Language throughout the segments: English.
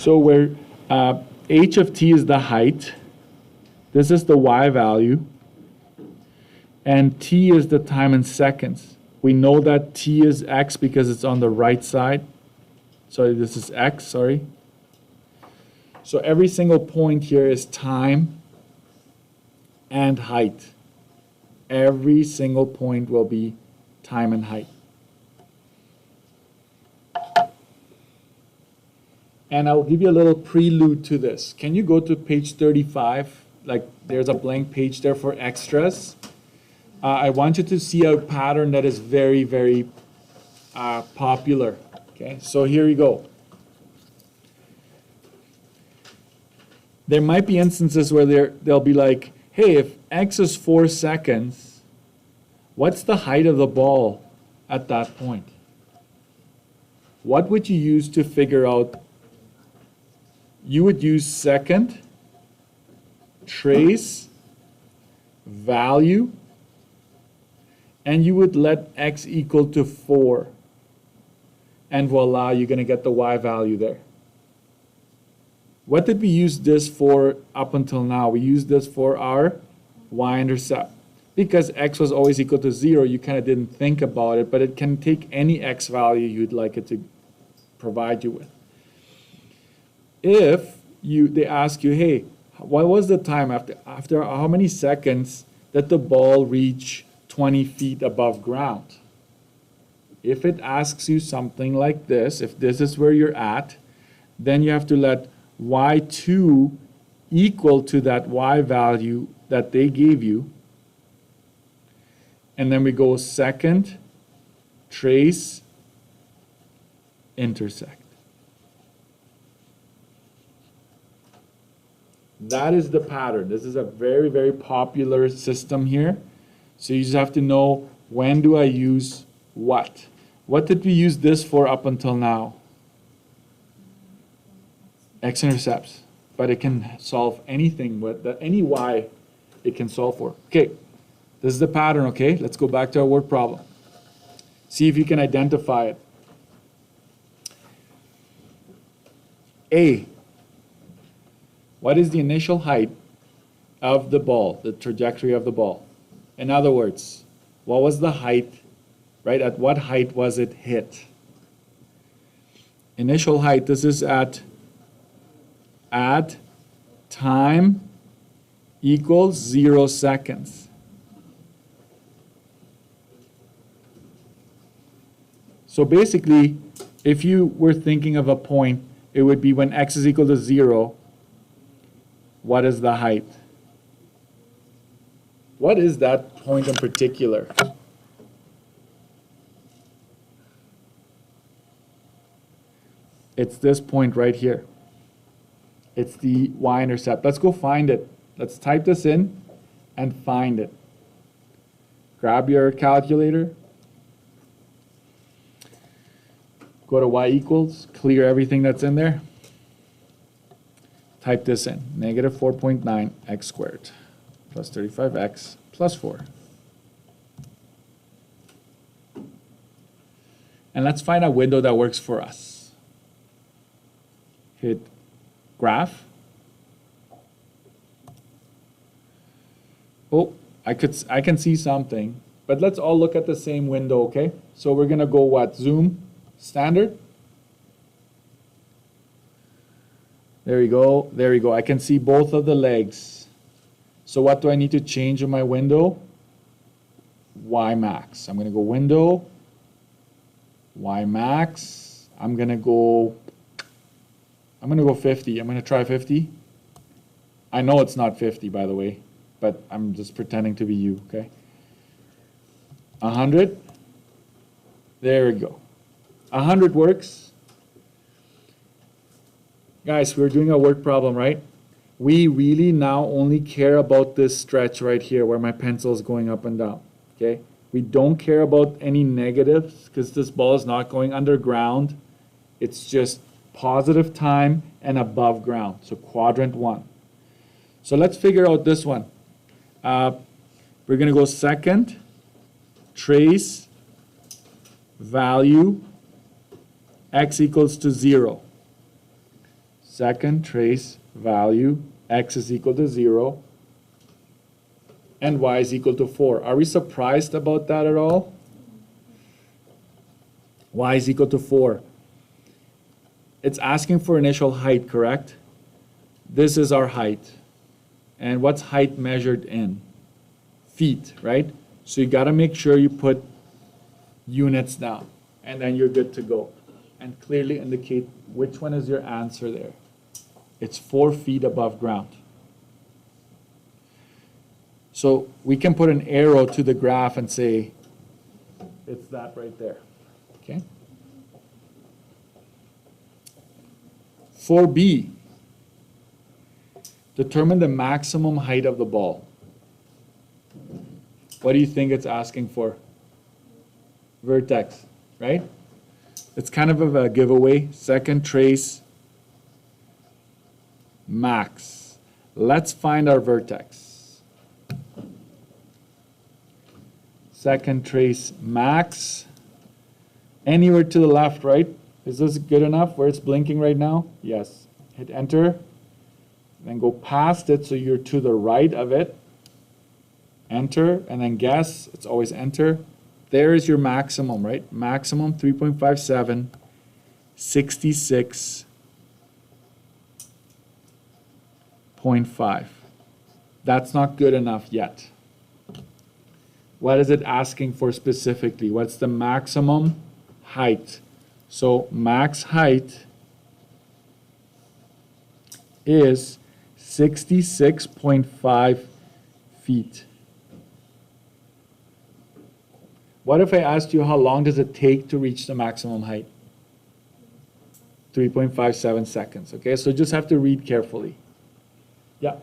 So where h of t is the height, this is the y value, and t is the time in seconds. We know that t is x because it's on the right side. Sorry, this is x, sorry. So every single point here is time and height. Every single point will be time and height. And I'll give you a little prelude to this. Can you go to page 35? Like there's a blank page there for extras. I want you to see a pattern that is very, very popular. Okay, so here you go. There might be instances where they'll be like, hey, if x is 4 seconds, what's the height of the ball at that point? What would you use to figure out? You would use second, trace, value, and you would let x equal to 4. And voila, you're going to get the y value there. What did we use this for up until now? We used this for our y-intercept. Because x was always equal to 0, you kind of didn't think about it, but it can take any x value you'd like it to provide you with. If they ask you, hey, what was the time after how many seconds did the ball reach 20 feet above ground? If it asks you something like this, if this is where you're at, then you have to let y2 equal to that y value that they gave you. And then we go second, trace, intersect. That is the pattern. This is a very, very popular system here. So you just have to know, when do I use what? What did we use this for up until now? X-intercepts. But it can solve anything, any y it can solve for. Okay, this is the pattern, okay? Let's go back to our word problem. See if you can identify it. A. What is the initial height of the ball, the trajectory of the ball? In other words, what was the height, right? At what height was it hit? Initial height, this is at time equals 0 seconds. So basically, if you were thinking of a point, it would be when x is equal to 0, what is the height? What is that point in particular? It's this point right here. It's the y-intercept. Let's go find it. Let's type this in and find it. Grab your calculator. Go to y equals, clear everything that's in there. Type this in, negative 4.9 x squared plus 35x plus 4. And let's find a window that works for us. Hit graph. Oh, I can see something, but let's all look at the same window, okay? So we're gonna go what? Zoom, standard. There we go, there we go. I can see both of the legs. So what do I need to change in my window? Y max. I'm gonna go window, Y max. I'm gonna go 50. I'm gonna try 50. I know it's not 50, by the way, but I'm just pretending to be you, okay? 100. There we go. 100 works. Guys, we're doing a word problem, right? We really now only care about this stretch right here where my pencil is going up and down, okay? We don't care about any negatives because this ball is not going underground. It's just positive time and above ground, so quadrant 1. So let's figure out this one. We're going to go second, trace, value, x equals to 0. second trace value, x is equal to 0, and y is equal to 4. Are we surprised about that at all? Y is equal to 4. It's asking for initial height, correct? This is our height. And what's height measured in? Feet, right? So you got to make sure you put units down, and then you're good to go. And clearly indicate which one is your answer there. It's 4 feet above ground. So we can put an arrow to the graph and say, it's that right there, okay? 4B, determine the maximum height of the ball. What do you think it's asking for? Vertex, right? It's kind of a giveaway. Second trace max. Let's find our vertex. Second trace max. Anywhere to the left, right? Is this good enough where it's blinking right now? Yes. Hit enter. Then go past it so you're to the right of it. Enter, and then guess. It's always enter. There is your maximum, right? Maximum 3.57, 66.5. That's not good enough yet. What is it asking for specifically? What's the maximum height? So max height is 66.5 feet. What if I asked you how long does it take to reach the maximum height? 3.57 seconds. Okay, so just have to read carefully. Yeah.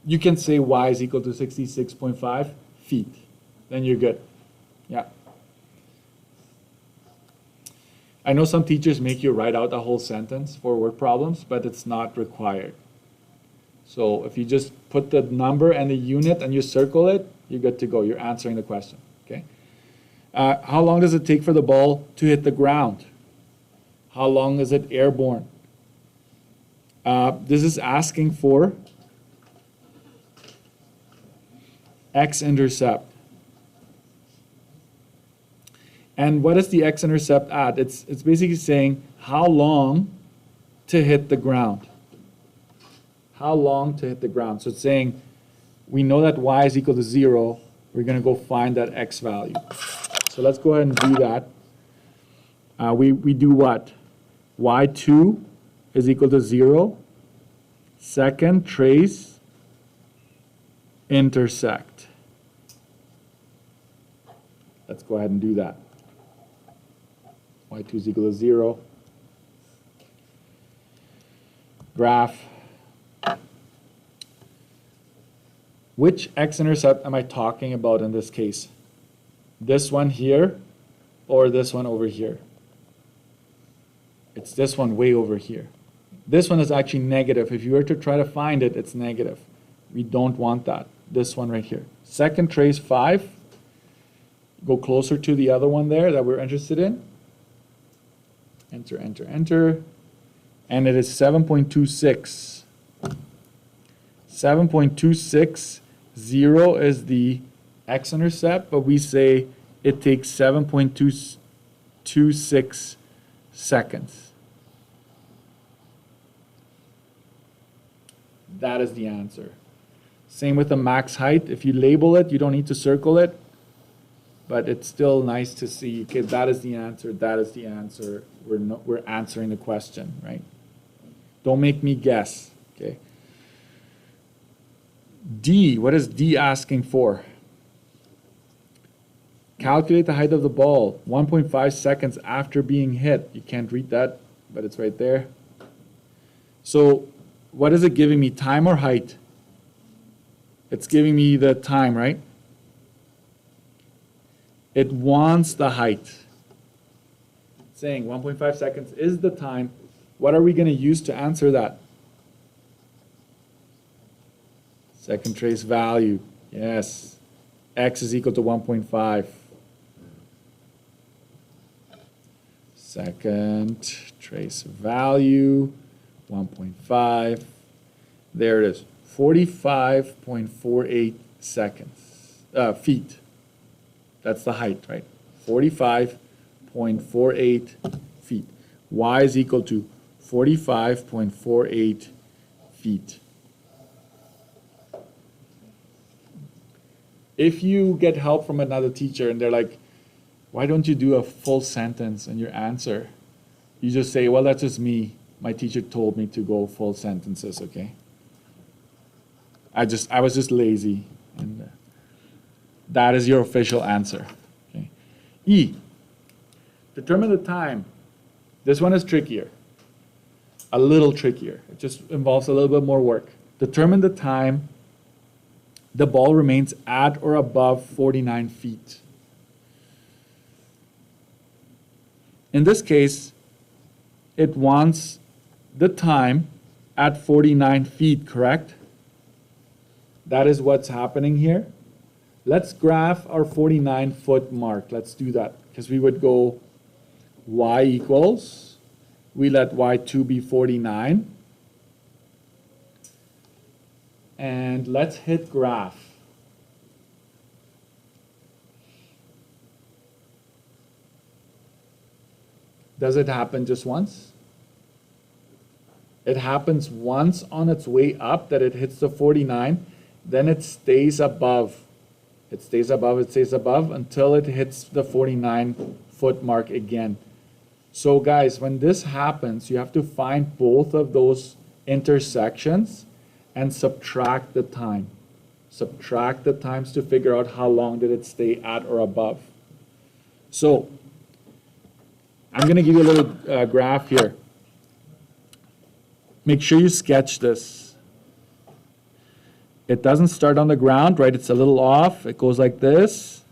You can say y is equal to 66.5 feet. Then you're good. Yeah. I know some teachers make you write out a whole sentence for word problems, but it's not required. So if you just put the number and the unit and you circle it, you're good to go. You're answering the question. Okay. How long does it take for the ball to hit the ground? How long is it airborne? This is asking for x-intercept. And what is the x-intercept at? It's basically saying how long to hit the ground. How long to hit the ground. So it's saying we know that y is equal to 0. We're going to go find that x value. So let's go ahead and do that. We do what? y2 is equal to 0. Second trace intersect. Let's go ahead and do that. y2 is equal to 0. Graph. Which x-intercept am I talking about in this case? This one here or this one over here? It's this one way over here. This one is actually negative. If you were to try to find it, it's negative. We don't want that. This one right here. Second trace 5. Go closer to the other one there that we're interested in. Enter, enter, enter. And it is 7.26. 7.26. 0 is the x-intercept, but we say it takes 7.26 seconds. That is the answer. Same with the max height. If you label it, you don't need to circle it, but it's still nice to see, okay, that is the answer, that is the answer. We're answering the question, right? Don't make me guess, okay? D, what is D asking for? Calculate the height of the ball 1.5 seconds after being hit. You can't read that, but it's right there. So what is it giving me, time or height? It's giving me the time, right? It wants the height. It's saying 1.5 seconds is the time. What are we going to use to answer that? Second trace value. Yes. X is equal to 1.5. second trace value, 1.5. There it is, 45.48 seconds, feet. That's the height, right? 45.48 feet. Y is equal to 45.48 feet. If you get help from another teacher and they're like, why don't you do a full sentence in your answer? You just say, well, that's just me. My teacher told me to go full sentences, okay? I was just lazy. And that is your official answer. Okay. E, determine the time. This one is trickier. A little trickier. It just involves a little bit more work. Determine the time the ball remains at or above 49 feet. In this case, it wants the time at 49 feet, correct? That is what's happening here. Let's graph our 49-foot mark. Let's do that, because we would go y equals, we let y2 be 49. And let's hit graph. Does it happen just once? It happens once on its way up that it hits the 49, then it stays above. It stays above, it stays above until it hits the 49-foot mark again. So guys, when this happens, you have to find both of those intersections and subtract the time. Subtract the times to figure out how long did it stay at or above. So, I'm going to give you a little graph here. Make sure you sketch this. It doesn't start on the ground, right? It's a little off. It goes like this.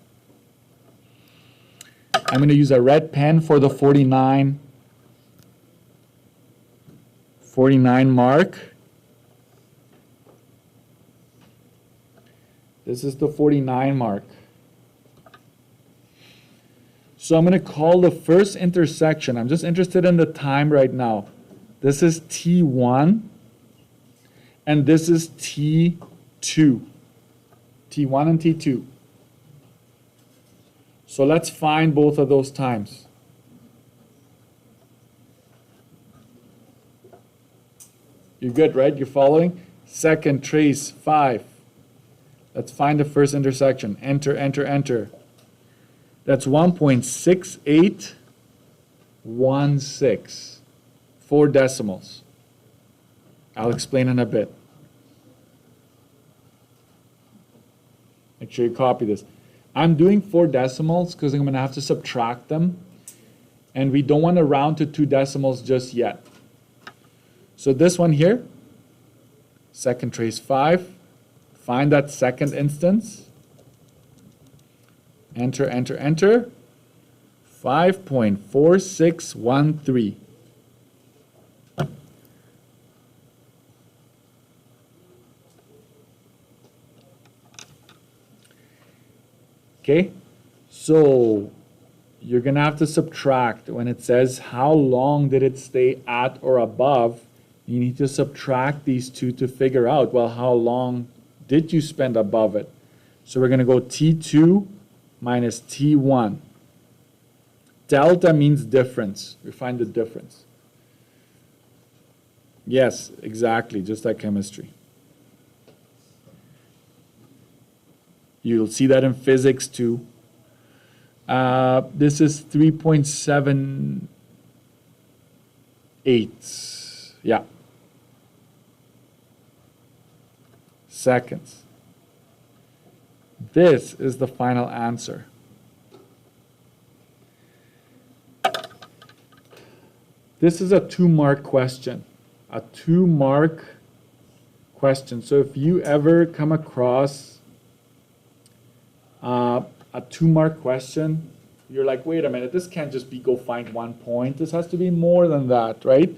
I'm going to use a red pen for the 49 mark. This is the 49 mark. So I'm going to call the first intersection. I'm just interested in the time right now. This is T1, and this is T2. T1 and T2. So let's find both of those times. You're good, right? You're following? Second trace, 5. Let's find the first intersection. Enter, enter, enter. That's 1.6816. 4 decimals. I'll explain in a bit. Make sure you copy this. I'm doing 4 decimals because I'm going to have to subtract them. And we don't want to round to 2 decimals just yet. So this one here, second trace 5. Find that second instance. Enter, enter, enter. 5.4613. Okay, so you're going to have to subtract. When it says how long did it stay at or above, you need to subtract these two to figure out, well, how long did you spend above it? So we're going to go T2 minus T1. Delta means difference. We find the difference. Yes, exactly, just like chemistry. You'll see that in physics too. This is 3.78. Yeah. Seconds. This is the final answer. This is a 2-mark question. A 2-mark question. So if you ever come across a 2-mark question, you're like, wait a minute, this can't just be go find 1 point. This has to be more than that, right?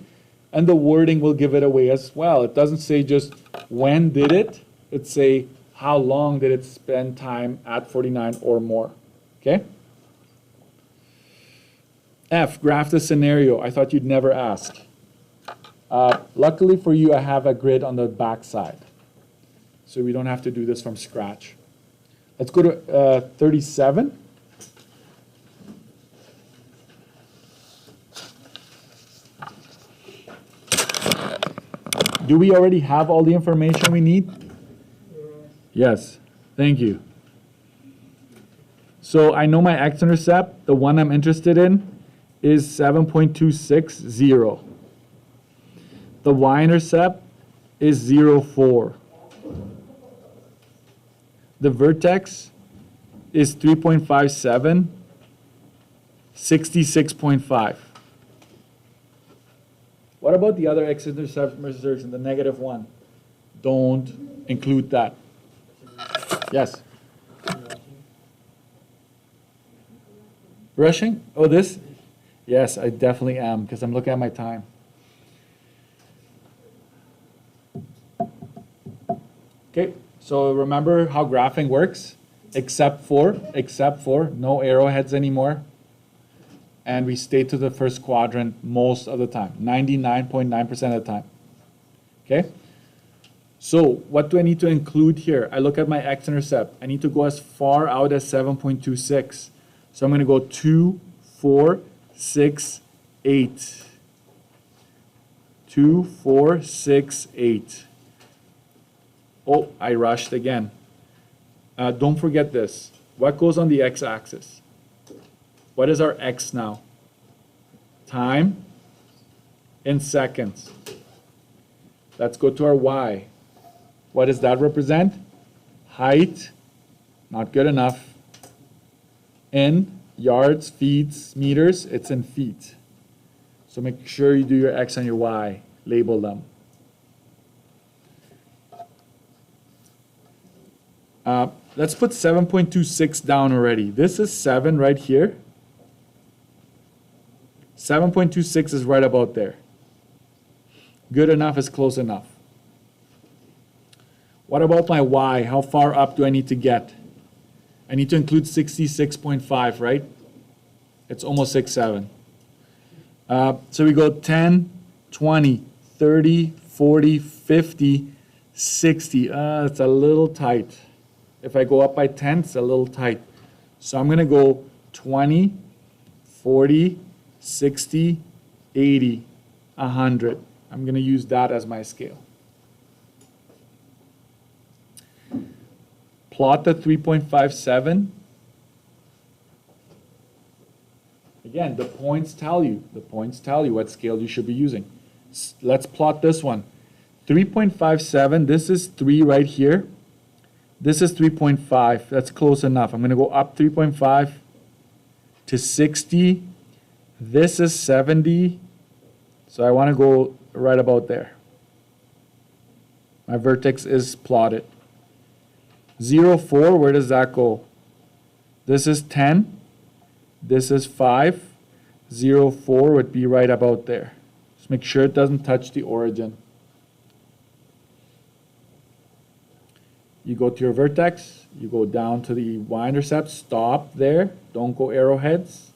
And the wording will give it away as well. It doesn't say just when did it. It say how long did it spend time at 49 or more. Okay? F, graph the scenario. I thought you'd never ask. Luckily for you, I have a grid on the back side, so we don't have to do this from scratch. Let's go to 37. Do we already have all the information we need? Yes, thank you. So I know my x-intercept, the one I'm interested in, is 7.260. The y-intercept is 0.4. The vertex is 3.57, 66.5. What about the other x-intercept measures in the -1? Don't include that. Yes? Rushing? Oh, this? Yes, I definitely am, because I'm looking at my time. Okay, so remember how graphing works, except for no arrowheads anymore. And we stay to the first quadrant most of the time, 99.9% of the time. Okay? So what do I need to include here? I look at my x-intercept. I need to go as far out as 7.26. So I'm going to go 2, 4, 6, 8. 2, 4, 6, 8. Oh, I rushed again. Don't forget this. What goes on the x-axis? What is our x now? Time in seconds. Let's go to our y. What does that represent? Height, not good enough. In yards, feet, meters, it's in feet. So make sure you do your x and your y, label them. Let's put 7.26 down already. This is 7 right here. 7.26 is right about there. Good enough is close enough. What about my y? How far up do I need to get? I need to include 66.5, right? It's almost 6.7. So we go 10, 20, 30, 40, 50, 60. It's a little tight. If I go up by 10, it's a little tight. So I'm going to go 20, 40, 60, 80, 100. I'm going to use that as my scale. Plot the 3.57. Again, the points tell you. The points tell you what scale you should be using. Let's plot this one. 3.57, this is 3 right here. This is 3.5. That's close enough. I'm going to go up 3.5 to 60. This is 70. So I want to go right about there. My vertex is plotted. 0.4, where does that go? This is 10. This is 5. 0.4 would be right about there. Just make sure it doesn't touch the origin. You go to your vertex, you go down to the y-intercept, stop there, don't go arrowheads,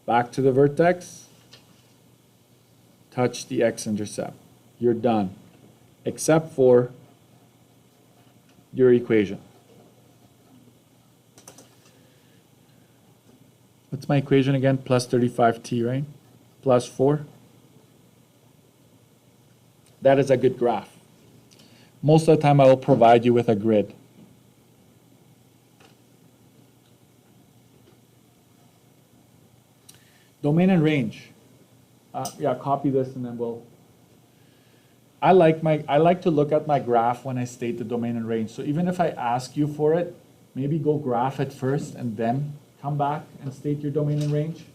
back to the vertex, touch the x-intercept. You're done, except for your equation. What's my equation again? Plus 35t, right? Plus 4. That is a good graph. Most of the time I will provide you with a grid. Domain and range. Yeah, copy this and then we'll. I like to look at my graph when I state the domain and range. So even if I ask you for it, maybe go graph it first and then come back and state your domain and range.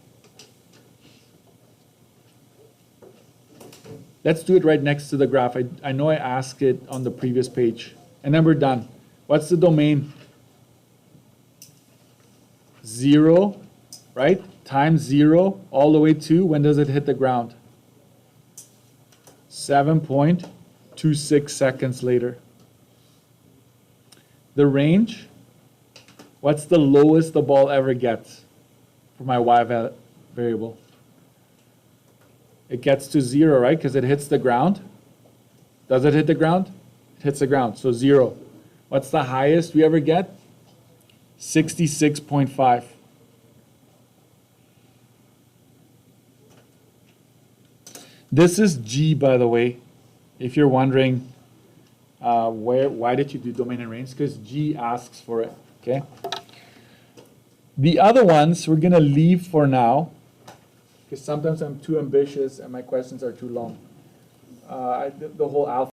Let's do it right next to the graph. I know I asked it on the previous page. And then we're done. What's the domain? 0, right? Times 0 all the way to, when does it hit the ground? 7.26 seconds later. The range, what's the lowest the ball ever gets for my y variable? it gets to 0, right? Because it hits the ground. Does it hit the ground? It hits the ground, so 0. What's the highest we ever get? 66.5. This is G, by the way. If you're wondering why did you do domain and range? Because G asks for it, okay? The other ones we're going to leave for now, because sometimes I'm too ambitious and my questions are too long. The whole alpha